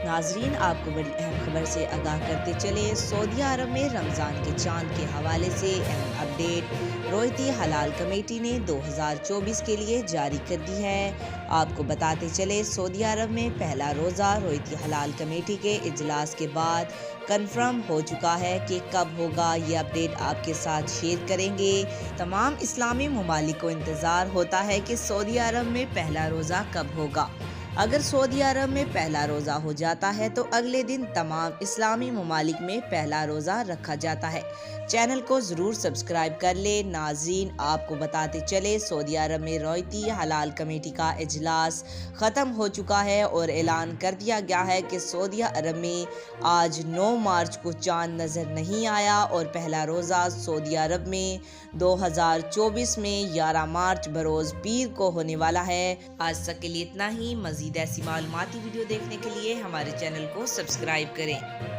ناظرین، آپ کو بڑی اہم خبر سے آگاہ کرتے چلے۔ سعودی عرب میں رمضان کے چاند کے حوالے سے اہم اپ ڈیٹ رویتی حلال کمیٹی نے 2024 کے لیے جاری کر دی ہے۔ آپ کو بتاتے چلے، سعودی عرب میں پہلا روزہ رویتی حلال کمیٹی کے اجلاس کے بعد کنفرم ہو چکا ہے کہ کب ہوگا۔ یہ اپ ڈیٹ آپ کے ساتھ شیئر کریں گے۔ تمام اسلامی ممالک کو انتظار ہوتا ہے کہ سعودی عرب میں پہلا روزہ کب ہوگا۔ اگر سعودی عرب میں پہلا روزہ ہو جاتا ہے تو اگلے دن تمام اسلامی ممالک میں پہلا روزہ رکھا جاتا ہے۔ چینل کو ضرور سبسکرائب کر لیں۔ ناظرین، آپ کو بتاتے چلے، سعودی عرب میں رویتی حلال کمیٹی کا اجلاس ختم ہو چکا ہے اور اعلان کر دیا گیا ہے کہ سعودی عرب میں آج 9 مارچ کو چاند نظر نہیں آیا اور پہلا روزہ سعودی عرب میں 2024 میں 11 مارچ بروز پیر کو ہونے والا ہے۔ آج تک کے لیے اتنا ہی۔ مزید ایسی معلوماتی ویڈیو دیکھنے کے لیے ہمارے چینل کو سبسکرائب کریں۔